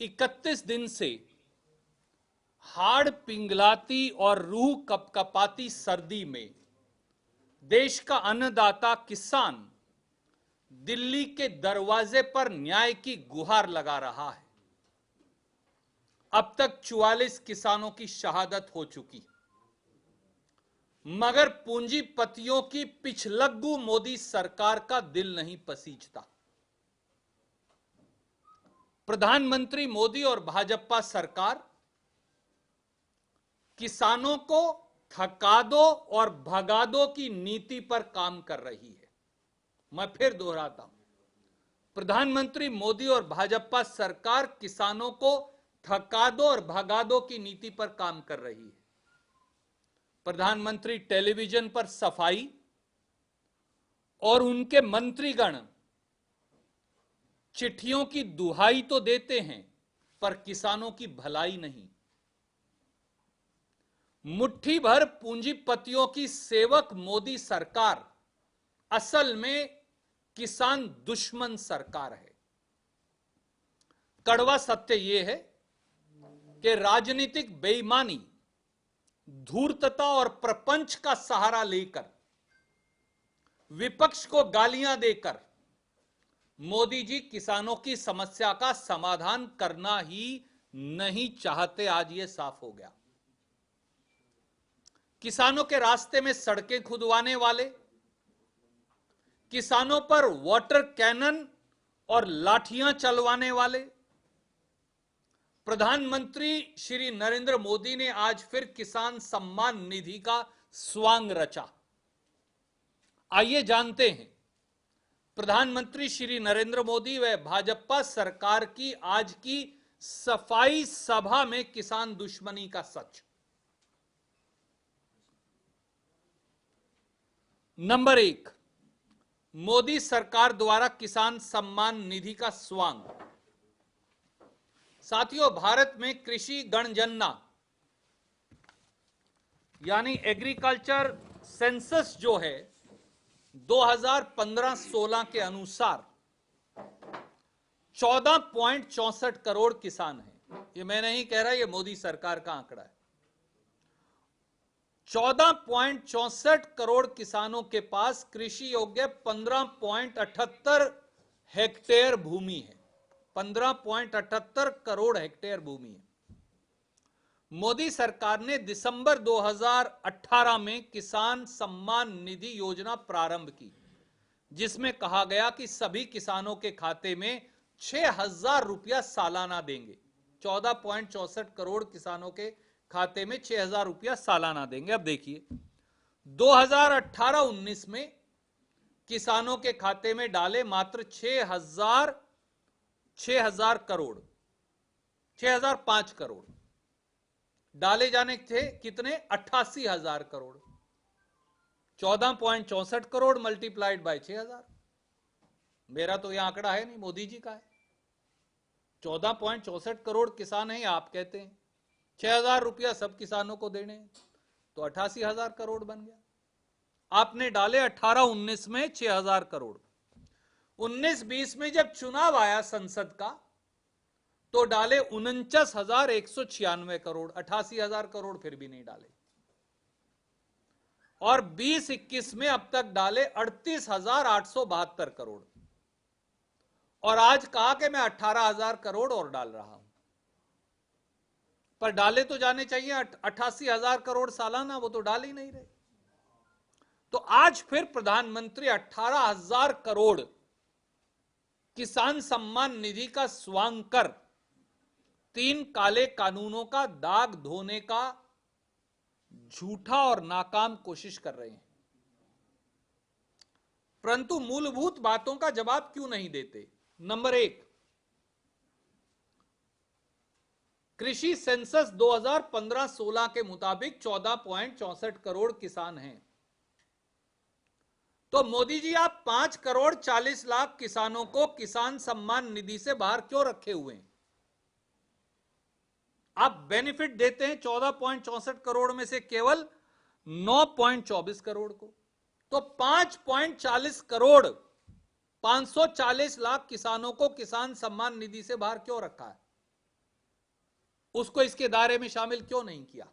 31 दिन से हाड़ पिंगलाती और रूह कपकपाती सर्दी में देश का अन्नदाता किसान दिल्ली के दरवाजे पर न्याय की गुहार लगा रहा है। अब तक 44 किसानों की शहादत हो चुकी, मगर पूंजीपतियों की पिछलग्गू मोदी सरकार का दिल नहीं पसीजता। प्रधानमंत्री मोदी और भाजपा सरकार किसानों को थका दो और भगा दो की नीति पर काम कर रही है। मैं फिर दोहराता हूं, प्रधानमंत्री मोदी और भाजपा सरकार किसानों को थका दो और भगा दो की नीति पर काम कर रही है। प्रधानमंत्री टेलीविजन पर सफाई और उनके मंत्रीगण चिट्ठियों की दुहाई तो देते हैं, पर किसानों की भलाई नहीं। मुट्ठी भर पूंजीपतियों की सेवक मोदी सरकार असल में किसान दुश्मन सरकार है। कड़वा सत्य यह है कि राजनीतिक बेईमानी, धूर्तता और प्रपंच का सहारा लेकर, विपक्ष को गालियां देकर मोदी जी किसानों की समस्या का समाधान करना ही नहीं चाहते। आज यह साफ हो गया। किसानों के रास्ते में सड़कें खुदवाने वाले, किसानों पर वाटर कैनन और लाठियां चलवाने वाले प्रधानमंत्री श्री नरेंद्र मोदी ने आज फिर किसान सम्मान निधि का स्वांग रचा। आइए जानते हैं प्रधानमंत्री श्री नरेंद्र मोदी व भाजपा सरकार की आज की सफाई सभा में किसान दुश्मनी का सच। नंबर 1, मोदी सरकार द्वारा किसान सम्मान निधि का स्वांग। साथियों, भारत में कृषि गणगणना यानी एग्रीकल्चर सेंसस जो है 2015-16 के अनुसार 14.64 करोड़ किसान हैं। ये मैं नहीं कह रहा, ये मोदी सरकार का आंकड़ा है। 14.64 करोड़ किसानों के पास कृषि योग्य 15.78 हेक्टेयर भूमि है। 15.78 करोड़ हेक्टेयर भूमि है। मोदी सरकार ने दिसंबर 2018 में किसान सम्मान निधि योजना प्रारंभ की, जिसमें कहा गया कि सभी किसानों के खाते में 6,000 रुपया सालाना देंगे। 14.64 करोड़ किसानों के खाते में 6,000 रुपया सालाना देंगे। अब देखिए 2018-19 में किसानों के खाते में डाले मात्र 6,005 करोड़ डाले जाने थे। कितने? 88,000 करोड़। 14.64 crore multiplied by 6,000। मेरा तो यह आंकड़ा है नहीं, मोदी जी का है। 14.64 करोड़ किसान हैं, आप कहते हैं 6,000 रुपया सब किसानों को देने, तो 88,000 करोड़ बन गया। आपने डाले 18-19 में 6,000 करोड़। 19-20 में जब चुनाव आया संसद का, तो डाले 49,196 करोड़। 88,000 करोड़ फिर भी नहीं डाले। और 20-21 में अब तक डाले 38,872 करोड़। और आज कहा कि मैं 18,000 करोड़ और डाल रहा हूं, पर डाले तो जाने चाहिए 88,000 करोड़ सालाना, वो तो डाल ही नहीं रहे। तो आज फिर प्रधानमंत्री 18,000 करोड़ किसान सम्मान निधि का स्वांग कर 3 काले कानूनों का दाग धोने का झूठा और नाकाम कोशिश कर रहे हैं। परंतु मूलभूत बातों का जवाब क्यों नहीं देते? नंबर 1, कृषि सेंसस 2015-16 के मुताबिक 14.64 करोड़ किसान हैं। तो मोदी जी, आप 5 करोड़ 40 लाख किसानों को किसान सम्मान निधि से बाहर क्यों रखे हुए हैं? आप बेनिफिट देते हैं 14.64 करोड़ में से केवल 9.24 करोड़ को। तो 5.40 करोड़ 540 लाख किसानों को किसान सम्मान निधि से बाहर क्यों रखा है? उसको इसके दायरे में शामिल क्यों नहीं किया?